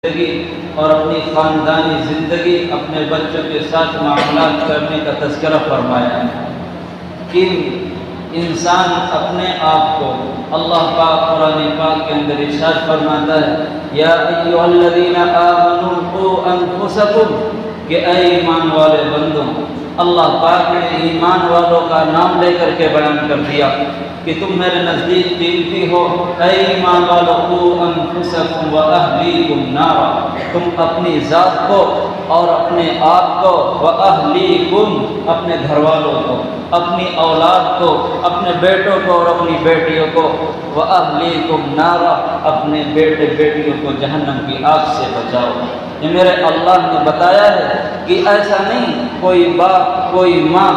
زندگی اور اپنی خاندانی زندگی اپنے بچوں کے ساتھ معاملات کرنے کا تذکرہ فرمایا کہ انسان اپنے آپ کو اللہ پاک قرآن پاک کے اندر ارشاد فرماتا ہے یا ایھا الذین آمنوا قوا انفسکم کہ اے ایمان والے بندوں، اللہ پاک نے ایمان والوں کا نام لے کر کے بیان کر دیا کہ تم میرے نزدیک قیمتی ہو۔ اے ایمان والو قوا انفسکم واہلیکم نارا، تم اپنی ذات کو اور اپنے آپ کو، واہلیکم اپنے گھر والوں کو، اپنی اولاد کو، اپنے بیٹوں کو اور اپنی بیٹیوں کو، واہلیکم نارا اپنے بیٹے بیٹیوں کو جہنم کی آگ سے بچاؤ۔ یہ میرے اللہ نے بتایا ہے کہ ایسا نہیں کوئی باپ کوئی ماں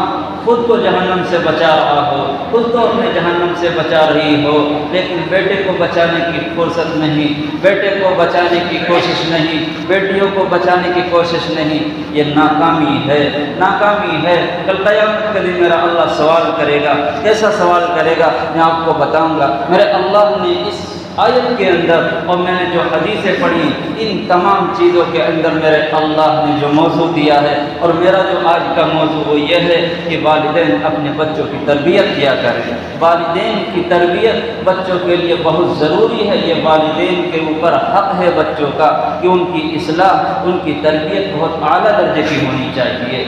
خود کو جہنم سے بچا رہا ہو، خود کو اپنے جہنم سے بچا رہی ہو، لیکن بیٹے کو بچانے کی فرصت نہیں، بیٹے کو بچانے کی کوشش نہیں، بیٹیوں کو بچانے کی کوشش نہیں۔ یہ ناکامی ہے، ناکامی ہے۔ کل قیامت کے دن میرا اللہ سوال کرے گا۔ کیسا سوال کرے گا میں آپ کو بتاؤں گا۔ میرے اللہ نے اس آیت کے اندر اور میں نے جو حدیثیں پڑھی، ان تمام چیزوں کے اندر میرے اللہ نے جو موضوع دیا ہے، اور میرا جو آج کا موضوع وہ یہ ہے کہ والدین اپنے بچوں کی تربیت کیا کریں۔ والدین کی تربیت بچوں کے لیے بہت ضروری ہے۔ یہ والدین کے اوپر حق ہے بچوں کا کہ ان کی اصلاح، ان کی تربیت بہت اعلیٰ درجے کی ہونی چاہیے۔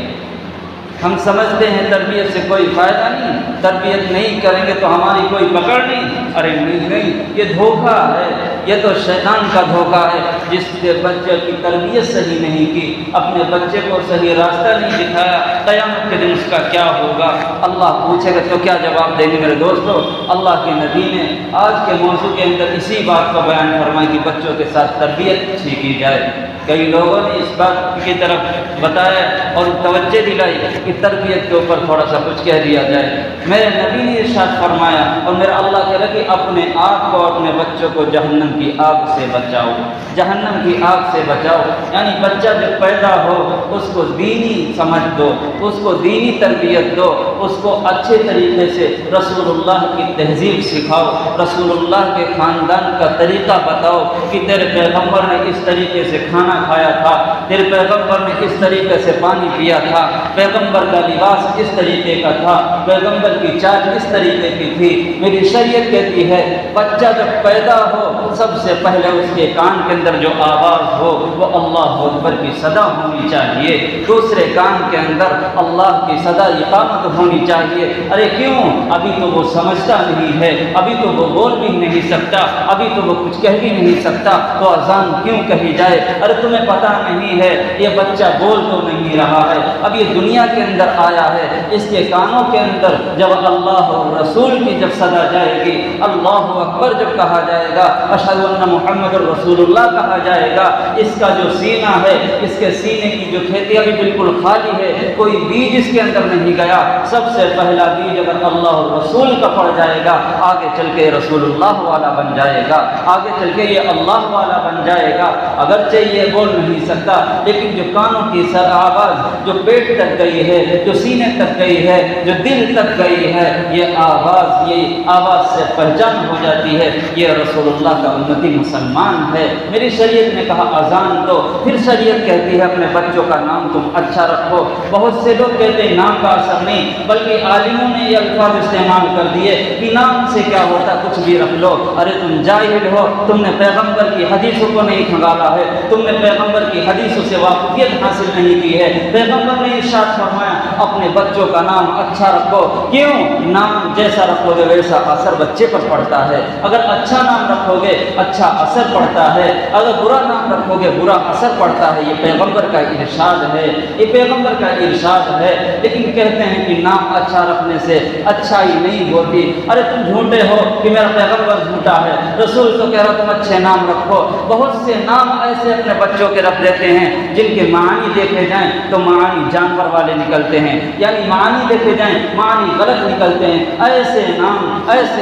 ہم سمجھتے ہیں تربیت سے کوئی فائدہ نہیں، تربیت نہیں کریں گے تو ہماری کوئی پکڑ نہیں۔ ارے نہیں، یہ دھوکہ ہے، یہ تو شیطان کا دھوکہ ہے جس نے بچے کی تربیت صحیح نہیں کی، اپنے بچے کو صحیح راستہ نہیں دکھایا۔ قیامت کے دن اس کا کیا ہوگا؟ اللہ پوچھے گا تو کیا جواب دیں گے میرے دوستو؟ اللہ کے نبی نے آج کے موضوع کے اندر اسی بات کو بیان فرمایا کہ بچوں کے ساتھ تربیت اچھی کی جائے۔ کئی لوگوں نے اس بات کی طرف بتایا اور توجہ دلائی کہ تربیت کے اوپر تھوڑا سا کچھ کہہ دیا جائے۔ میرے نبی نے ارشاد فرمایا اور میرا اللہ کہہ رہا کہ اپنے آپ کو اپنے بچوں کو جہنم کی آگ سے بچاؤ، جہنم کی آگ سے بچاؤ۔ یعنی بچہ جب پیدا ہو اس کو دینی سمجھ دو، اس کو دینی تربیت دو، اس کو اچھے طریقے سے رسول اللہ کی تہذیب سکھاؤ، رسول اللہ کے خاندان کا طریقہ بتاؤ کہ تیرے پیغمبر نے اس طریقے سے کھانا کھایا تھا، تیرے پیغمبر نے اس طریقے سے پانی پیا تھا، پیغمبر کا لباس اس طریقے کا تھا، پیغمبر کی چال اس طریقے کی تھی۔ میری شریعت کہتی ہے بچہ جب پیدا ہو سب سے پہلے اس کے کان کے اندر جو آواز ہو وہ اللہ اکبر کی صدا ہونی چاہیے، دوسرے کان کے اندر اللہ کی صدا اقامت ہونی چاہیے۔ ارے کیوں؟ ابھی تو وہ سمجھتا نہیں ہے، ابھی تو وہ بول بھی نہیں سکتا، ابھی تو وہ کچھ کہہ بھی نہیں سکتا، تو اذان کیوں کہی جائے؟ ارے تمہیں پتہ نہیں ہے یہ بچہ بول تو نہیں رہا ہے، اب یہ دنیا کے اندر آیا ہے، اس کے کانوں کے اندر جب اللہ اور رسول کی جب صدا جائے گی، اللہ اکبر جب کہا جائے گا، اشہد ان محمد رسول اللہ کہا جائے گا، اس کا جو سینہ ہے، اس کے سینے کی جو کھیتی ابھی بالکل خالی ہے، کوئی بیج اس کے اندر نہیں گیا، سب سے پہلا بیج اگر اللہ اور رسول کا پڑ جائے گا آگے چل کے رسول اللہ والا بن جائے گا، آگے چل کے یہ اللہ والا بن جائے گا۔ اگرچہ یہ بول نہیں سکتا لیکن جو کانوں کی آواز جو پیٹ تک گئی ہے، جو سینے تک گئی ہے، جو دل تک گئی ہے، یہ آواز سے پہچان ہو جاتی ہے یہ رسول اللہ کا امتی مسلمان ہے۔ میری شریعت نے کہا اذان دو، پھر شریعت کہتی ہے اپنے بچوں کا نام تم اچھا رکھو۔ بہت سے لوگ کہتے ہیں نام کا اثر نہیں، بلکہ عالموں نے یہ الفاظ استعمال کر دیے کہ نام سے کیا ہوتا، کچھ بھی رکھ لو۔ ارے تم جاہل ہو، تم نے پیغمبر کی حدیثوں کو نہیں کھنگالا ہے، تم نے پیغمبر کی حدیثوں سے واقفیت حاصل نہیں کی ہے۔ پیغمبر نے ارشاد فرمایا اپنے بچوں کا نام اچھا رکھو۔ کیوں؟ نام جیسا رکھو گے ویسا اثر بچے پر پڑتا ہے۔ اگر اچھا نام رکھو گے اچھا اثر پڑتا ہے، اگر برا نام رکھو گے برا اثر پڑتا ہے۔ یہ پیغمبر کا ارشاد ہے، یہ پیغمبر کا ارشاد ہے۔ لیکن کہتے ہیں کہ نام اچھا رکھنے سے اچھائی نہیں ہوتی۔ ارے تم جھوٹے ہو کہ میرا پیغمبر جھوٹا ہے، رسول تو کہہ رہا تم اچھے نام رکھو۔ بہت سے نام ایسے اپنے بچوں کے رکھ دیتے ہیں جن کے معنی دیکھے جائیں تو معنی جانور والے نکلتے ہیں، یعنی معنی دیکھے جائیں معنی غلط نکلتے ہیں۔ ایسے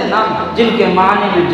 نام جن کے معنی میں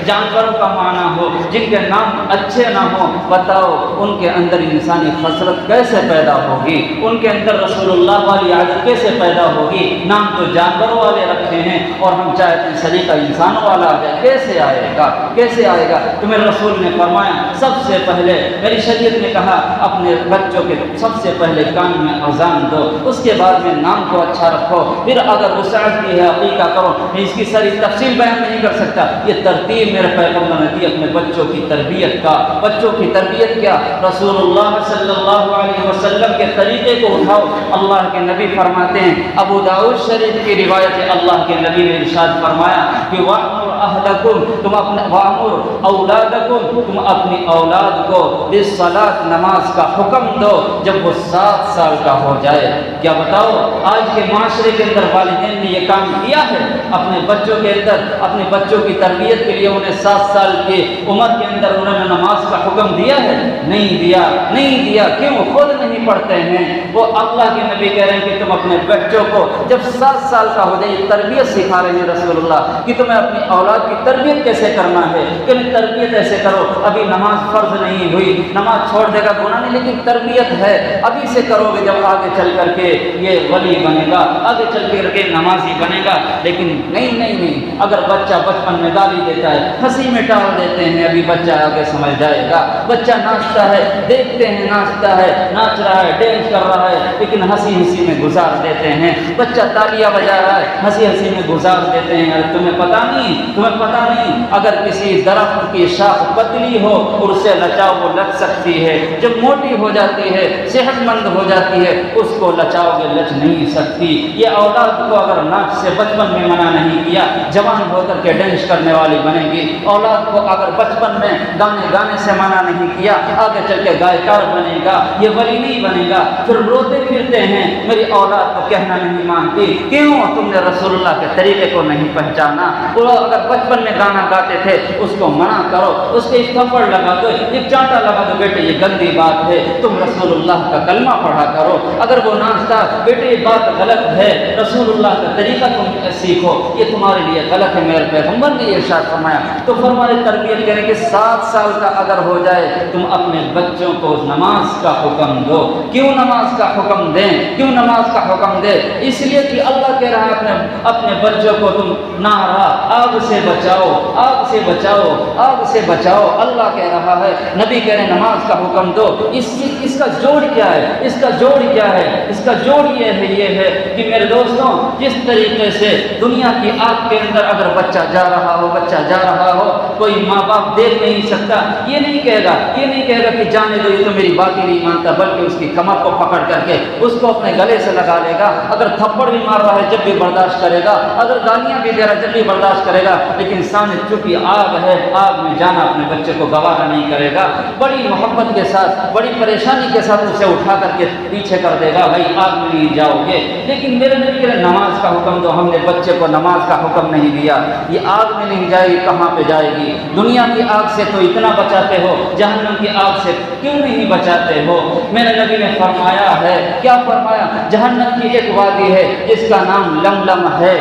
جانوروں کا معنی ہو، جن کے نام اچھے نہ ہو، بتاؤ ان کے اندر انسانی خصلت کیسے پیدا ہوگی، ان کے اندر رسول اللہ والی عادت کیسے پیدا ہوگی؟ نام تو جانوروں والے رکھے ہیں اور ہم چاہتے ہیں سلیقہ انسانوں والا آ جائے، کیسے آئے گا؟ کیسے آئے گا؟ تو میرے رسول نے فرمایا سب سے پہلے میری شریعت نے کہا اپنے بچوں کے سب سے پہلے کان میں اذان دو، اس کے بعد میں نام کو اچھا رکھو، پھر اگر وسعت کی ہے عقیقہ کرو۔ میں اس کی ساری تفصیل بیان نہیں کر سکتا، یہ ترتیب میرے پیغمبر نے دی اپنے بچوں کی تربیت کا۔ بچوں کی تربیت کیا؟ رسول اللہ صلی اللہ علیہ وسلم کے طریقے کو اٹھاؤ۔ اللہ کے نبی فرماتے ہیں، ابو داؤد شریف کی روایت ہے، اللہ کے نبی نے ارشاد فرمایا کہ وَأْمُرْ أَهْلَكُمْ، تم اپنے وَأْمُرْ أَوْلَادَكُمْ، تم اپنی اولاد کو بالصلاۃ، نماز کا حکم دو جب وہ 7 سال کا ہو جائے۔ کیا بتاؤ آج کے معاشرے کے اندر والدین نے یہ کام کیا ہے؟ اپنے بچوں کے اندر اپنے بچوں کی تربیت کے لیے انہیں 7 سال کی عمر کے اندر انہوں نے نماز کا حکم دیا ہے؟ نہیں دیا، نہیں دیا۔ کیوں؟ خود نہیں پڑھتے ہیں۔ وہ اللہ کے نبی کہہ رہے ہیں کہ تم اپنے بچوں کو جب 7 سال کا ہو جائے، تربیت سکھا رہے ہیں رسول اللہ کہ تمہیں اپنی اولاد کی تربیت کیسے کرنا ہے، کہ تربیت ایسے کرو۔ ابھی نماز فرض نہیں ہوئی، نماز چھوڑ دے گا گناہ نہیں، لیکن تربیت ہے ابھی سے کرو گے، جب آگے چل کر کے یہ ولی بنے گا، آگے چل کر کے نمازی بنے گا۔ لیکن نہیں نہیں نہیں، اگر بچہ بچپن میں گالی دیتا ہے، ہنسی میں ٹال دیتے ہیں، ابھی بچہ آگے سمجھ جائے گا۔ بچہ ناچتا ہے، دیکھتے ہیں ناچتا ہے، ناچ رہا ہے، ڈانس کر رہا ہے، لیکن ہنسی ہنسی میں گزار دیتے ہیں۔ بچہ تالیاں بجا رہا ہے، ہنسی ہنسی میں گزار دیتے ہیں۔ ارے تمہیں پتہ نہیں، تمہیں پتہ نہیں، اگر کسی درخت کی شاخ پتلی ہو اور اسے لچاؤ وہ لچ سکتی ہے، جب موٹی ہو جاتی ہے، صحت مند ہو جاتی ہے، اس کو لچاؤ گے لچ نہیں سکتی۔ یہ اولاد کو اگر ناچ سے بچپن میں منع نہیں کیا، جوان ہو کر کے ڈانس کرنے والی بنے گی۔ اولاد کو اگر بچپن میں گانے سے منع نہیں کیا، آگے چل کے گائیکار بنے گا، یہ ولی نہیں بنے گا۔ پھر روتے پھرتے ہیں میری اولاد کو کہنا نہیں مانتی۔ کیوں؟ تم نے رسول اللہ کے طریقے کو نہیں پہچانا۔ وہ اگر بچپن میں گانا گاتے تھے اس کو منع کرو، اس کے ایک تھپڑ لگا دو، ایک چانٹا لگا دو، بیٹے یہ گندی بات ہے، تم رسول اللہ کا کلمہ پڑھا کرو۔ اگر وہ ناچتا، بیٹے یہ بات غلط ہے، رسول اللہ کا طریقہ تم سیکھو، یہ تمہارے لیے غلط ہے، میرے پیغمبر نے یہ ارشاد فرمایا۔ تو فرمایا تربیت کریں کہ 7 سال کا اگر ہو جائے تم اپنے بچوں کو نماز کا حکم دو۔ کیوں نماز کا حکم دیں؟ کیوں نماز کا حکم دے؟ اس لیے کہ اللہ کہہ رہا ہے اپنے بچوں کو تم نارا آگ سے بچاؤ، آگ سے بچاؤ، آگ سے بچاؤ، اللہ کہہ رہا ہے، نبی کہہ رہے ہیں نماز کا حکم دو۔ اس کا جوڑ کیا ہے؟ اس کا جوڑ کیا ہے؟ اس کا جوڑ یہ ہے کہ میرے دوستوں، جس طریقے سے دنیا کی آگ کے اندر اگر بچہ جا رہا ہو، کوئی ماں باپ دیکھ نہیں سکتا، یہ نہیں کہے گا کہ جانے دو، یہ تو میری بات ہی نہیں مانتا، بلکہ اس کی کمر کو پکڑ کر کے اس کو اپنے گلے سے لگا لے گا۔ اگر تھپڑ بھی مار رہا ہے جب بھی برداشت کرے گا، اگر گالیاں بھی دے رہا ہے جب بھی برداشت کرے گا، لیکن سامنے چونکہ آگ ہے، آگ میں جانا اپنے بچے کو گوارا نہیں کرے گا۔ بڑی محبت کے ساتھ، بڑی پریشانی کے ساتھ اسے اٹھا کر کے پیچھے کر دے گا، بھائی آگ میں نہیں جاؤ گے۔ لیکن میرے نبی کے نماز کا حکم دو، ہم نے بچے کو نماز کا حکم نہیں دیا۔ یہ آگ میں نہیں جائے گی، کہاں پہ جائے گی؟ دنیا کی آگ سے تو اتنا بچاتے ہو، جہنم کی آگ سے کیوں نہیں بچاتے ہو؟ میرے نبی نے فرمایا ہے، کیا فرمایا؟ جہنم کی ایک وادی ہے جس کا نام لملم ہے،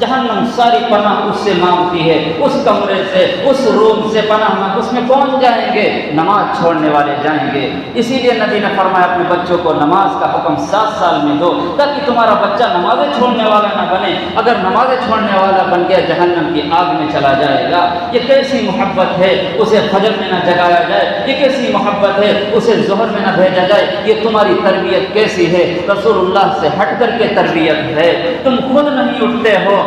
جہنم ساری پناہ اس سے مانگتی ہے، اس کمرے سے، اس روم سے پناہ مانگ، اس میں کون جائیں گے؟ نماز چھوڑنے والے جائیں گے۔ اسی لیے نبی نے فرمایا اپنے بچوں کو نماز کا حکم 7 سال میں دو، تاکہ تمہارا بچہ نمازیں چھوڑنے والا نہ بنے۔ اگر نمازیں چھوڑنے والا بن گیا جہنم کی آگ میں چلا جائے گا۔ یہ کیسی محبت ہے، اسے فجر میں نہ جگایا جائے، یہ کیسی محبت ہے، اسے ظہر میں نہ بھیجا جائے، یہ تمہاری تربیت کیسی ہے؟ رسول اللہ سے ہٹ کر کے تربیت ہے۔ تم خود نہیں اٹھتے ہو،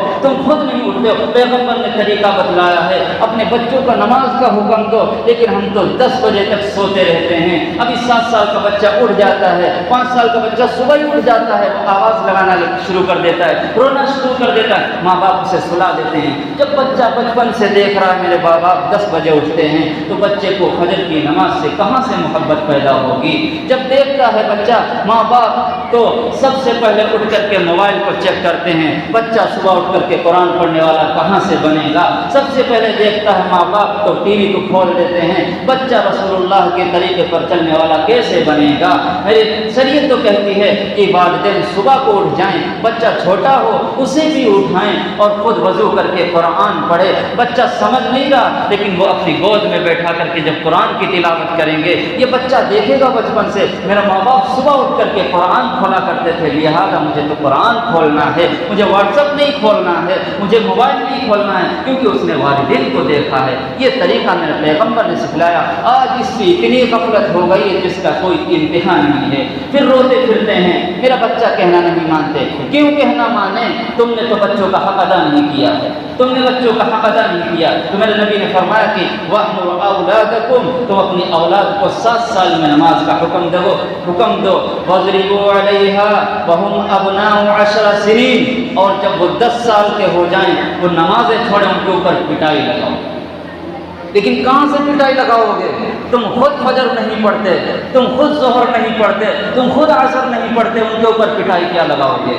پیغمبر نے طریقہ بتلایا ہے، اپنے بچوں کو نماز کا حکم دو، لیکن ہم تو 10 بجے تک سوتے رہتے ہیں۔ ابھی 7 سال کا بچہ اٹھ جاتا ہے، 5 سال کا بچہ صبح ہی اٹھ جاتا ہے، وہ آواز لگانا شروع کر دیتا ہے، رونا شروع کر دیتا ہے، ماں باپ اسے سلا دیتے ہیں۔ جب بچہ بچپن سے دیکھ رہا ہے میرے ماں باپ 10 بجے اٹھتے ہیں، تو بچے کو فجر کی نماز سے کہاں سے محبت پیدا ہوگی؟ جب دیکھتا ہے بچہ ماں باپ تو سب سے پہلے اٹھ کر کے موبائل کو چیک کرتے ہیں، بچہ صبح اٹھ کر کے قرآن پڑھنے والا کہاں سے بنے گا؟ سب سے پہلے دیکھتا ہے ماں باپ تو ٹی وی کو کھول دیتے ہیں، بچہ رسول اللہ کے طریقے پر چلنے کرنے والا کیسے بنے گا؟ میری شریعت تو کہتی ہے کہ والدین صبح کو اٹھ جائیں، بچہ چھوٹا ہو اسے بھی اٹھائیں اور خود وضو کر کے قرآن پڑھے۔ بچہ سمجھ نہیں رہا لیکن وہ اپنی گود میں بیٹھا کر کے جب قرآن کی تلاوت کریں گے، یہ بچہ دیکھے گا بچپن سے میرا ماں باپ صبح اٹھ کر کے قرآن کھولا کرتے تھے، لہٰذا مجھے تو قرآن کھولنا ہے، مجھے واٹس ایپ نہیں کھولنا ہے، مجھے موبائل نہیں کھولنا ہے، کیونکہ اس نے والدین کو دیکھا ہے۔ یہ طریقہ میرے پیغمبر نے سکھلایا۔ آج اس کی اتنی غفلت ہو گئی ہے جس کا کوئی امتحان نہیں ہے، پھر روتے پھرتے ہیں میرا بچہ کہنا نہیں مانتے۔ کیوں کہنا مانے؟ تم نے تو بچوں کا حق ادا نہیں کیا ہے، تم نے بچوں کا حق ادا نہیں کیا۔ تو میرے نبی نے فرمایا کہ وَأْمُرْ أَوْلَادَكُمْ، تم اپنی اولاد کو 7 سال میں نماز کا حکم دو وَاضْرِبُوا عَلَيْهَا وَهُمْ أَبْنَاءُ 10 سِنِينَ، اور جب وہ 10 سال کے ہو جائیں وہ نمازیں چھوڑیں، ان کے اوپر پٹائی لگاؤ۔ لیکن کہاں سے پٹائی لگاؤ گے؟ تم خود فجر نہیں پڑھتے، تم خود ظہر نہیں پڑھتے، تم خود عصر نہیں پڑھتے، ان کے اوپر پٹائی کیا لگاؤ گے؟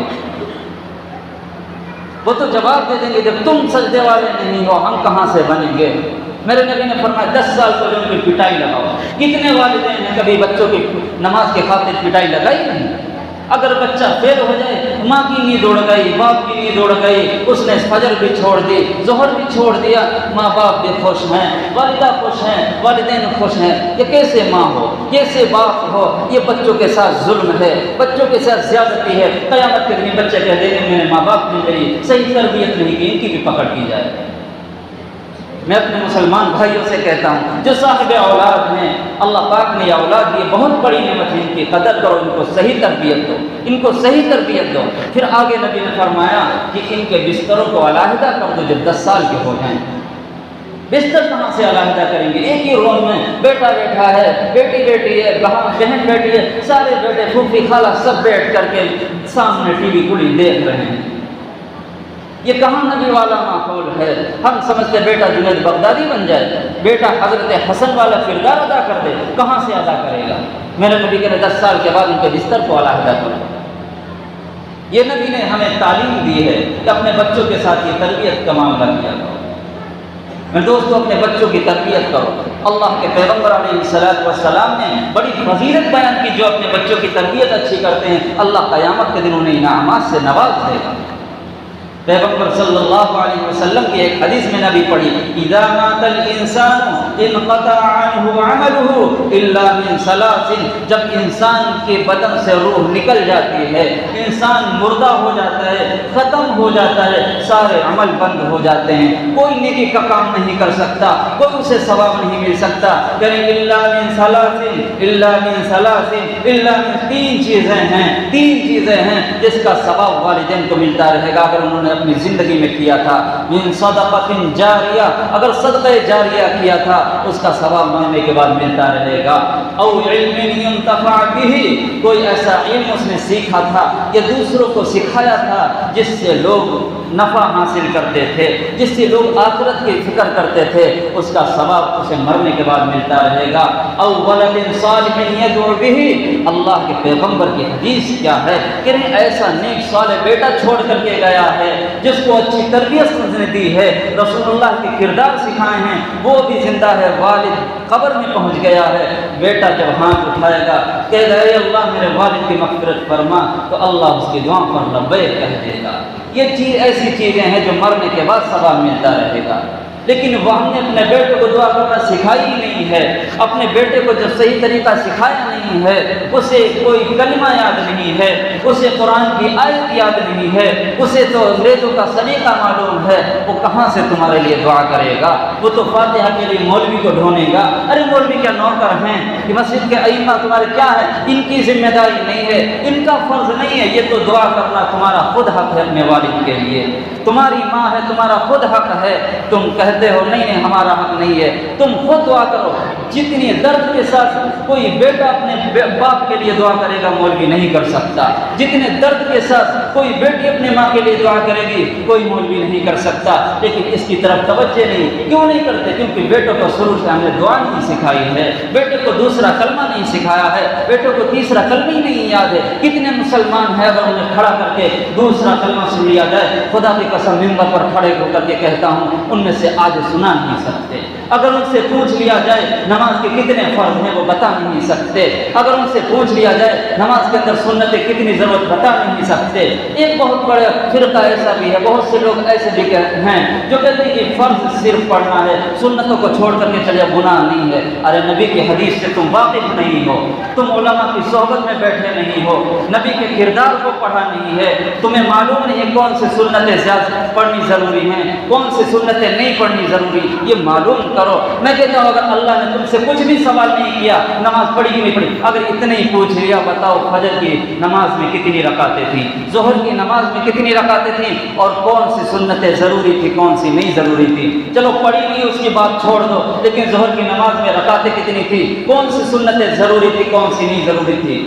وہ تو جواب دے دیں گے جب تم سجدے والے نہیں ہو ہم کہاں سے بنیں گے؟ میرے نبی نے فرمایا 10 سال کو ان کی پٹائی لگاؤ۔ کتنے والدین نے کبھی بچوں کی نماز کے خاطر پٹائی لگائی نہیں؟ اگر بچہ فیل ہو جائے، ماں کی نیند اڑ گئی، باپ کی نیند اڑ گئی، اس نے فجر بھی چھوڑ دی، ظہر بھی چھوڑ دیا، ماں باپ بھی خوش ہیں، والدہ خوش ہیں، والدین خوش ہیں۔ یہ کیسے ماں ہو، کیسے باپ ہو؟ یہ بچوں کے ساتھ ظلم ہے، بچوں کے ساتھ زیادتی ہے۔ قیامت کے دن بچے کہہ دیں گے میرے ماں باپ نے میری صحیح تربیت نہیں کی، ان کی بھی پکڑ کی جائے۔ میں اپنے مسلمان بھائیوں سے کہتا ہوں جو صاحب اولاد ہیں، اللہ پاک نے یہ اولاد دی، بہت بڑی نعمت ہے، ان کی قدر کرو، ان کو صحیح تربیت دو، ان کو صحیح تربیت دو۔ پھر آگے نبی نے فرمایا کہ ان کے بستروں کو علیحدہ کر دو جب 10 سال کے ہو جائیں۔ بستر کہاں سے علیحدہ کریں گے؟ ایک ہی روم میں بیٹا بیٹھا ہے، بیٹی بیٹی ہے، بہن بیٹی ہے، سارے بیٹے پھوپھی خالہ سب بیٹھ کر کے سامنے ٹی وی کھلی دیکھ رہے ہیں۔ یہ کہاں نبی والا ماحول ہے؟ ہم سمجھتے بیٹا جنید بغدادی بن جائے، بیٹا حضرت حسن والا کردار ادا کر دے، کہاں سے ادا کرے گا؟ میرے نبی کے 10 سال کے بعد ان کے بستر کو علیحدہ کرو۔ یہ نبی نے ہمیں تعلیم دی ہے کہ اپنے بچوں کے ساتھ یہ تربیت کا معاملہ کیا کرو۔ میں دوستو اپنے بچوں کی تربیت کرو۔ اللہ کے پیغمبر علیہ السلام نے بڑی فضیلت بیان کی، جو اپنے بچوں کی تربیت اچھی کرتے ہیں اللہ قیامت کے دن انہیں انعامات سے نواز دے گا۔ پیغمبر صلی اللہ علیہ وسلم کی ایک حدیث میں نبی پڑھی اذا مات الانسان انقطع عنه عمله الا من ثلاث، جب انسان کے بدن سے روح نکل جاتی ہے، انسان مردہ ہو جاتا ہے، ختم ہو جاتا ہے، سارے عمل بند ہو جاتے ہیں، کوئی نیکی کا کام نہیں کر سکتا، کوئی اسے ثواب نہیں مل سکتا، یعنی الا من ثلاث الا من ثلاث الا من، تین چیزیں ہیں جس کا ثواب والدین کو ملتا رہے گا اگر انہوں نے اپنی زندگی میں کیا تھا۔ من صدقۃ جاریہ، اگر صدقہ جاریہ کیا تھا اس کا ثواب مرنے کے بعد ملتا رہے گا۔ او علم ينتفع به، کوئی ایسا علم اس نے سیکھا تھا یا دوسروں کو سکھایا تھا جس سے لوگ نفع حاصل کرتے تھے، جس سے لوگ آخرت کی فکر کرتے تھے، اس کا ثواب اسے مرنے کے بعد ملتا رہے گا۔ او ولد صالح يدعو به، اللہ کے پیغمبر کی حدیث کیا ہے کہ ایسا نیک صالح بیٹا چھوڑ کر کے گیا ہے جس کو اچھی تربیت نے دی ہے، رسول اللہ کے کردار سکھائے ہیں، وہ بھی زندہ ہے، والد قبر میں پہنچ گیا ہے، بیٹا جب ہاتھ اٹھائے گا کہے گا اے اللہ میرے والد کی مغفرت فرما، تو اللہ اس کی دعا پر لبیک کہہ دے گا۔ یہ چیز ایسی چیزیں ہیں جو مرنے کے بعد ثواب ملتا رہے گا۔ لیکن وہ ہم نے اپنے بیٹے کو دعا کرنا سکھائی ہی نہیں ہے، اپنے بیٹے کو جو صحیح طریقہ سکھایا نہیں ہے، اسے کوئی کلمہ یاد نہیں ہے، اسے قرآن کی آیت یاد نہیں ہے، اسے تو انگریزوں کا سلیقہ معلوم ہے، وہ کہاں سے تمہارے لیے دعا کرے گا؟ وہ تو فاتحہ کے لیے مولوی کو ڈھونڈے گا، ارے مولوی کیا نوکر ہیں کہ مسجد کے ائمہ تمہارے کیا ہے؟ ان کی ذمہ داری نہیں ہے، ان کا فرض نہیں ہے، یہ تو دعا کرنا تمہارا خود حق ہے اپنے والد کے لیے، تمہاری ماں ہے تمہارا خود حق ہے، تم کہتے ہو نہیں ہمارا حق نہیں ہے، تم خود دعا کرو۔ جتنی درد کے ساتھ کوئی بیٹا اپنے باپ کے لیے دعا کرے گا مولوی نہیں کر سکتا، جتنے درد کے ساتھ کوئی بیٹی اپنے ماں کے لیے دعا کرے گی کوئی مولوی نہیں کر سکتا، لیکن اس کی طرف توجہ نہیں، کیوں نہیں کرتے؟ کیونکہ بیٹوں کو شروع سے ہم نے دعا نہیں سکھائی ہے، بیٹے کو دوسرا کلمہ نہیں سکھایا ہے، بیٹوں کو تیسرا کلمہ ہی نہیں یاد ہے۔ کتنے مسلمان ہیں اگر انہیں کھڑا کر کے دوسرا کلمہ سن لیا جائے، خدا کی قسم ممبر پر کھڑے ہو کر کے کہتا ہوں ان میں سے آج سنا نہیں سکتے۔ اگر ان سے پوچھ لیا جائے نماز کے کتنے فرض ہیں وہ بتا نہیں سکتے، اگر ان سے پوچھ لیا جائے نماز کے اندر سنتیں کتنی ضرورت بتا نہیں سکتے۔ ایک بہت بڑا فرقہ ایسا بھی ہے، بہت سے لوگ ایسے بھی ہیں جو کہتے ہیں کہ فرض صرف پڑھنا ہے، سنتوں کو چھوڑ کر کے چلے گناہ نہیں ہے۔ ارے نبی کی حدیث سے تم واقف نہیں ہو، تم علماء کی صحبت میں بیٹھے نہیں ہو، نبی کے کردار کو پڑھا نہیں ہے، تمہیں معلوم نہیں کون سی سنتیں زیادہ پڑھنی ضروری ہیں، کون سی سنتیں نہیں پڑھنی ضروری، یہ معلوم کرو۔ میں کہتا ہوں اگر اللہ نے تم سے کچھ بھی سوال نہیں کیا نماز پڑھی کہ نہیں پڑھی، اگر اتنے ہی پوچھ لیا بتاؤ فجر کی نماز میں کتنی رکعتیں تھیں، ظہر کی نماز میں کتنی رکعتیں تھیں، اور کون سی سنتیں ضروری تھی کون سی نہیں ضروری تھی۔ چلو پڑھی نہیں اس کی بات چھوڑ دو، لیکن ظہر کی نماز میں رکعتیں کتنی تھی، کون سی سنتیں ضروری تھی کون سی نہیں ضروری تھی،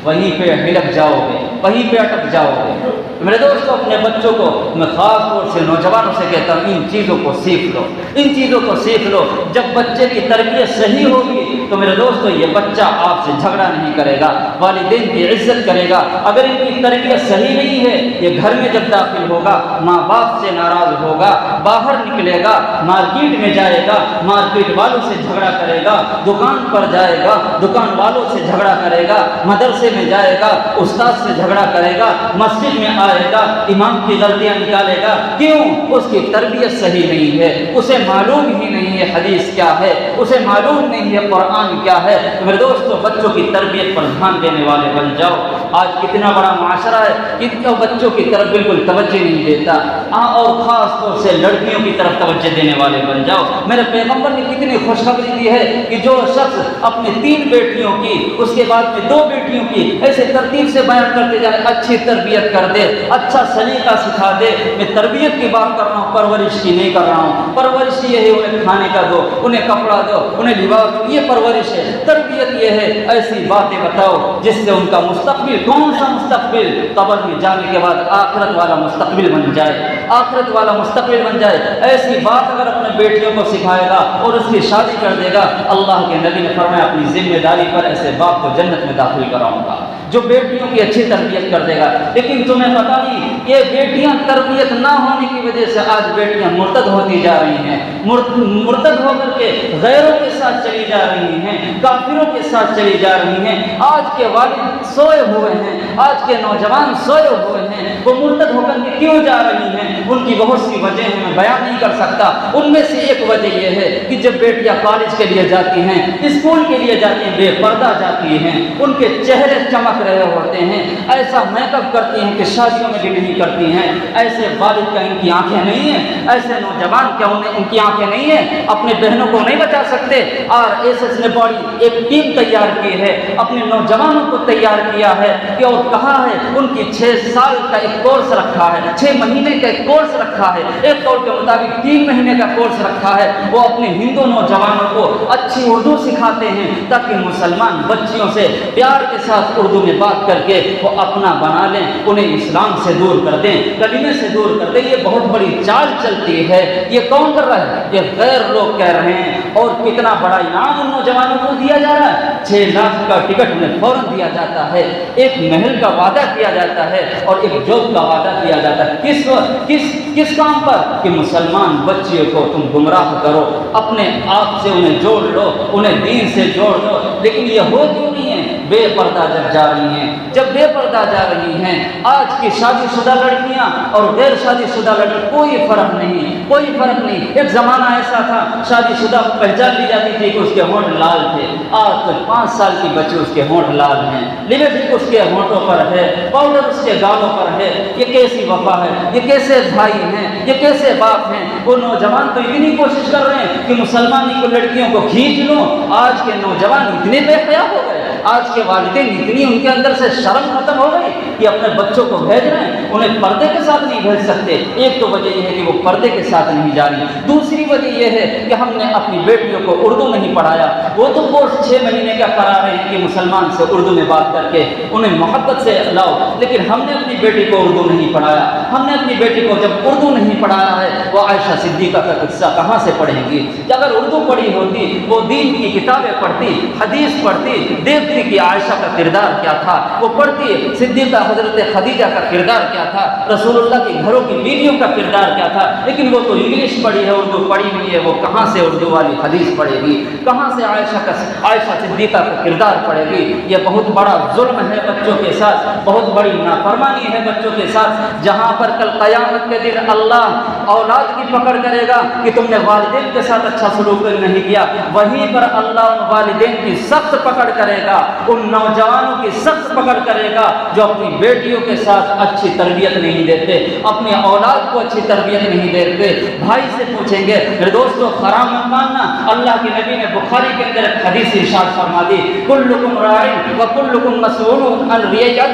وہیں پہ ہلک جاؤ گے، وہیں پہ اٹک جاؤ گے۔ میرے دوستوں اپنے بچوں کو میں خاص طور سے نوجوانوں سے کہتا ہوں ان چیزوں کو سیکھ لو، ان چیزوں کو سیکھ لو۔ جب بچے کی تربیت صحیح ہوگی تو میرے دوستوں یہ بچہ آپ سے جھگڑا نہیں کرے گا، والدین کی عزت کرے گا۔ اگر ان کی تربیت صحیح نہیں ہے یہ گھر میں جب داخل ہوگا ماں باپ سے ناراض ہوگا، باہر نکلے گا مارکیٹ میں جائے گا، مارکیٹ والوں سے جھگڑا کرے گا، دکان پر جائے گا دکان والوں سے جھگڑا کرے گا، مدرسے میں جائے گا استاد سے جھگڑا کرے گا، مسجد میں آئے گا امام کی غلطیاں نکالے گا۔ کیوں؟ اس کی تربیت صحیح نہیں ہے، اسے معلوم ہی نہیں ہے حدیث کیا ہے، اسے معلوم نہیں ہے قرآن کیا ہے۔ میرے دوستو بچوں کی تربیت پر دھیان دینے والے بن جاؤ۔ آج کتنا بڑا معاشرہ ہے کتنا بچوں کی طرف بالکل توجہ نہیں دیتا، اور خاص طور سے لڑکیوں کی طرف توجہ دینے والے بن جاؤ۔ میرے پیغمبر نے کتنی خوشخبری دی ہے کہ جو شخص اپنی 3 بیٹیوں کی اس کے بعد میں 2 بیٹیوں کی ایسے ترتیب سے بیان کرتے جائے، اچھی تربیت کر دے، اچھا سلیقہ سکھا دے۔ میں تربیت کی بات کر رہا ہوں، پرورش کی نہیں کر رہا ہوں۔ پرورش یہ ہے انہیں کھانے کا دو، انہیں کپڑا دو، انہیں لباس دو، یہ پرورش ہے۔ تربیت یہ ہے ایسی باتیں بتاؤ جس سے ان کا مستقبل، کون سا مستقبل، قبر میں جانے کے بعد آخرت والا مستقبل بن جائے، آخرت والا مستقبل بن جائے۔ ایسی بات اگر اپنے بیٹیوں کو سکھائے گا اور اس کی شادی کر دے گا، اللہ کے نبی نے فرمایا اپنی ذمہ داری پر ایسے باپ کو جنت میں داخل کراؤں گا جو بیٹیوں کی اچھی تربیت کر دے گا۔ لیکن تمہیں پتہ نہیں یہ بیٹیاں تربیت نہ ہونے کی وجہ سے آج بیٹیاں مرتد ہوتی جا رہی ہیں، مرتد ہو کر کے غیروں کے ساتھ چلی جا رہی ہیں، کافروں کے ساتھ چلی جا رہی ہیں۔ آج کے والد سوئے ہوئے ہیں، آج کے نوجوان سوئے ہوئے ہیں، وہ مرتد ہو کر کے کیوں جا رہی ہیں؟ ان کی بہت سی وجہ ہیں، میں بیان نہیں کر سکتا۔ ان میں سے ایک وجہ یہ ہے کہ جب بیٹیاں کالج کے لیے جاتی ہیں، اسکول کے لیے جاتی ہیں، بے پردہ جاتی ہیں، ان کے چہرے چمک رہے ہوتے ہیں، ایسا میک اپ کرتی ہیں کہ شادیوں میں بھی نہیں کرتی ہیں۔ ایسے والد کیا ان کی آنکھیں نہیں ہیں؟ ایسے نوجوان کیا ان کی آنکھیں نہیں ہیں؟ اپنے بہنوں کو نہیں بچا سکتے؟ RSS نے بڑی ایک ٹیم تیار کی ہے، اپنے نوجوانوں کو تیار کیا ہے کہ اور کہا ہے ان کی 6 سال کا ایک کورس رکھا ہے، 6 مہینے کا ایک کورس رکھا ہے، ایک قول کے مطابق 3 مہینے کا کورس رکھا ہے۔ وہ اپنے ہندو نوجوانوں کو اچھی اردو سکھاتے ہیں تاکہ مسلمان بچیوں سے پیار کے ساتھ اردو میں بات کر کے وہ اپنا بنا لیں، انہیں اسلام سے دور کر دیں، کلمے سے دور کر دیں۔ یہ بہت بڑی چال چلتی ہے۔ یہ کون کر رہا ہے؟ یہ غیر لوگ کہہ رہے ہیں۔ اور کتنا بڑا انعام ان نوجوانوں کو دیا جا رہا ہے، 6 لاکھ کا ٹکٹ انہیں فوراً دیا جاتا ہے، ایک محل کا وعدہ کیا جاتا ہے اور ایک جاب کا وعدہ کیا جاتا ہے۔ کس کام پر؟ کہ مسلمان بچیوں کو تم گمراہ کرو، اپنے آپ سے انہیں جوڑ لو، انہیں دین سے جوڑ لو۔ لیکن یہ ہو کیوں نہیں ہے؟ بے پردہ جب جا رہی ہیں، جب بے پردہ جا رہی ہیں، آج کی شادی شدہ لڑکیاں اور غیر شادی شدہ لڑکی کوئی فرق نہیں، کوئی فرق نہیں۔ ایک زمانہ ایسا تھا شادی شدہ پہچان لی جاتی تھی کہ اس کے ہونٹ لال تھے، آج تو 5 سال کی بچی اس کے ہونٹ لال ہیں، لپسٹک اس کے ہونٹوں پر ہے، پاؤڈر اس کے گالوں پر ہے۔ یہ کیسی وفا ہے؟ یہ کیسے بھائی ہیں؟ یہ کیسے باپ ہیں؟ وہ نوجوان تو اتنی کوشش کر رہے ہیں کہ مسلمانی کو لڑکیوں کو کھینچ لوں۔ آج کے نوجوان اتنے بے حیا ہو گئے، آج کے والدین اتنی ان کے اندر سے شرم ختم ہو گئی کہ اپنے بچوں کو بھیج رہے ہیں، انہیں پردے کے ساتھ نہیں بھیج سکتے۔ ایک تو وجہ یہ ہے کہ وہ پردے کے ساتھ نہیں جا رہی، دوسری وجہ یہ ہے کہ ہم نے اپنی بیٹیوں کو اردو نہیں پڑھایا۔ وہ تو کورس 6 مہینے کا کرا رہے ہیں کہ مسلمان سے اردو میں بات کر کے انہیں محبت سے لاؤ، لیکن ہم نے اپنی بیٹی کو اردو نہیں پڑھایا۔ ہم نے اپنی بیٹی کو جب اردو نہیں پڑھایا ہے، وہ عائشہ صدیقہ کا قصہ کہاں سے پڑھیں گی؟ اگر اردو پڑھی ہوتی وہ دین کی کتابیں پڑھتی، حدیث پڑھتی، دیکھ دیکھتی کہ عائشہ کا کردار کیا تھا، وہ پڑھتی ہے صدیقہ حضرت خدیجہ کا کردار کیا تھا، رسول اللہ کے گھروں کی بیویوں کا کردار کیا تھا، لیکن وہ تو انگلش پڑھی ہے، اردو پڑھی نہیں ہے، وہ کہاں سے اردو والی حدیث پڑھے گی، کہاں سے عائشہ صدیقہ کا کردار پڑھے گی۔ یہ بہت بڑا ظلم ہے بچوں کے ساتھ، بہت بڑی نافرمانی ہے بچوں کے ساتھ، جہاں پر کل قیامت کے دن اللہ اولاد کی پکڑ کرے گا کہ تم نے والدین کے ساتھ اچھا سلوک نہیں کیا، وہیں پر اللہ ان والدین کی سخت پکڑ کرے گا، ان نوجوانوں کی سخت پکڑ کرے گا جو اپنی بیٹیوں کے ساتھ اچھی تربیت نہیں دیتے، اپنی اولاد کو اچھی تربیت نہیں دیتے۔ بھائی سے پوچھیں گے میرے دوستو حرام مت ماننا، اللہ کے نبی نے بخاری کے اندر ایک حدیث ارشاد فرما دی، کلکم راع وکلکم مسئول عن رعیتہ۔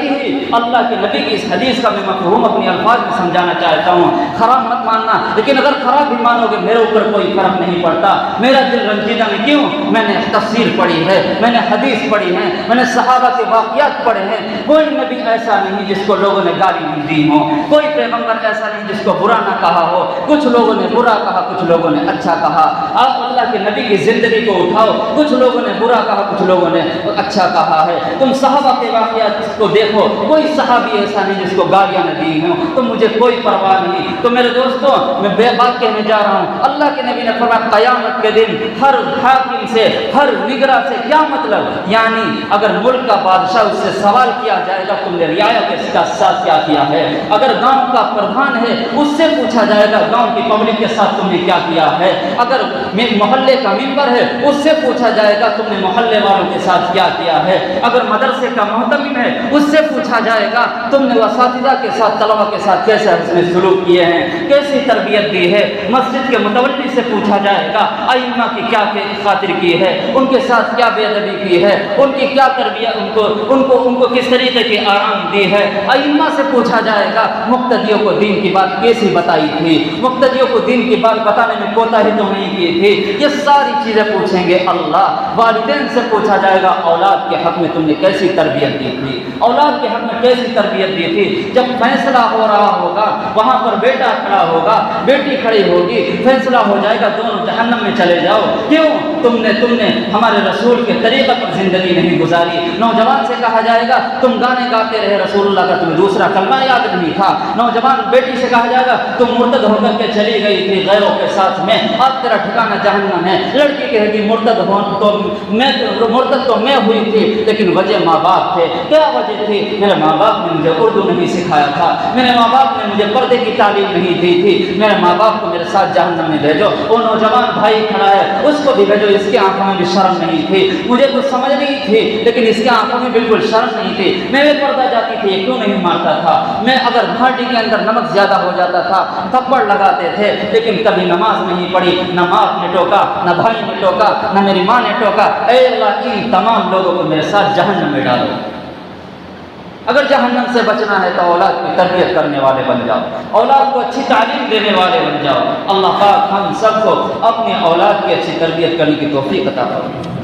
اللہ کے نبی کی اس حدیث کا میں مفہوم اپنے الفاظ میں سمجھانا چاہتا ہوں، حرام مت ماننا، لیکن اگر خراب بھی مانو گے میرے اوپر کوئی فرق نہیں پڑتا، میرا دل رنجیدہ نہیں، کیوں؟ میں نے تفسیر پڑھی ہے، میں نے حدیث پڑھی ہے، میں نے صحابہ کے واقعات پڑھے ہیں، کوئی نبی ایسا نہیں جس کو لوگوں نے گالی نہیں دی ہو، کوئی پیغمبر ایسا نہیں جس کو برا نہ کہا ہو، کچھ لوگوں نے برا کہا، کچھ لوگوں نے اچھا کہا۔ آپ اللہ کے نبی کی زندگی کو اٹھاؤ، کچھ لوگوں نے برا کہا، کچھ لوگوں نے اچھا کہا ہے، تم صحابہ کے واقعات کو دیکھو، کوئی صحابی ایسا نہیں جس کو گالیاں نہ دی ہوں، تو مجھے کوئی پرواہ نہیں۔ تو میرے دوستوں میں بے بات کہنے جا رہا ہوں، اللہ کے نبی نے فرمایا قیامت کے دن ہر حاکم سے، ہر نگراں سے، کیا مطلب؟ یعنی اگر ملک کا بادشاہ اس سے سوال کیا جائے گا تم نے رعایا کے ساتھ کیا کیا ہے، اگر گاؤں کا پردھان ہے اس سے پوچھا جائے گا گاؤں کی پبلک کے ساتھ تم نے کیا کیا ہے، اگر محلے کا ممبر ہے اس سے پوچھا جائے گا تم نے محلے والوں کے ساتھ کیا کیا ہے، اگر مدرسے کا محتمم ہے اس سے پوچھا جائے گا تم نے اساتذہ کے ساتھ، طلبہ کے ساتھ کیسے حسن سلوک کیے ہیں، کیسی تربیت دی ہے، مسجد کے متولی سے پوچھا جائے گا ائمہ کی کیا خاطر کی ہے، ان کے ساتھ کیا بے ادبی کی ہے، ان کی کیا تربیت، ان کو کس طریقے کی آرام دی ہے، ائمہ سے پوچھا جائے گا مقتدیوں کو دین کی بات کیسی بتائی تھی، مقتدیوں کو دین کی بات بتانے میں کوتاہی تو نہیں کی تھی، یہ ساری چیزیں پوچھیں گے اللہ۔ والدین سے پوچھا جائے گا اولاد کے حق میں تم نے کیسی تربیت دی تھی، اولاد کے حق میں کیسی تربیت دی تھی۔ جب فیصلہ ہو رہا ہوگا وہاں پر بیٹا کھڑا ہوگا، بیٹی کھڑی ہوگی، فیصلہ ہو جائے گا دونوں جہنم میں چلے جاؤ، کیوں؟ تم نے ہمارے رسول کے طریقہ پر زندگی نہیں گزاری۔ نوجوان سے کہا جائے گا تم گانے گاتے رہے رسول اللہ کا، تمہیں دوسرا کلمہ یاد نہیں تھا۔ نوجوان بیٹی سے کہا جائے گا تم مرتد ہو کر کے چلی گئی تھی غیروں کے ساتھ میں، اب تیرا ٹھکانہ جہنم ہے۔ لڑکی کہے گی مرتد تو میں ہوئی تھی لیکن وجہ ماں باپ تھے۔ کیا وجہ تھی؟ میرے ماں باپ نے مجھے اردو نہیں سکھایا تھا، میرے ماں باپ نے مجھے پردے کی تعلیم نہیں دی تھی، میرے ماں باپ کو میرے ساتھ جہنم میں بھیجو۔ وہ نوجوان بھائی کھڑا ہے اس کو بھی بھیجو، اس کی آنکھوں میں بھی شرم نہیں تھی، مجھے تو سمجھ نہیں تھی لیکن اس کی آنکھوں میں بالکل شرم نہیں تھی، میں بھی پردہ جاتی تھی یہ کیوں نہیں مارتا تھا، میں اگر بھاٹی کے اندر نمک زیادہ ہو جاتا تھا تھپڑ لگاتے تھے لیکن کبھی نماز نہیں پڑھی، نہ ماں نے ٹوکا، نہ بھائی نے ٹوکا، نہ میری ماں نے ٹوکا۔ اے اللہ ان تمام لوگوں کو میرے ساتھ جہنم میں ڈالو۔ اگر جہنم سے بچنا ہے تو اولاد کی تربیت کرنے والے بن جاؤ، اولاد کو اچھی تعلیم دینے والے بن جاؤ۔ اللہ پاک ہم سب کو اپنے اولاد کی اچھی تربیت کرنے کی توفیق عطا فرمائے۔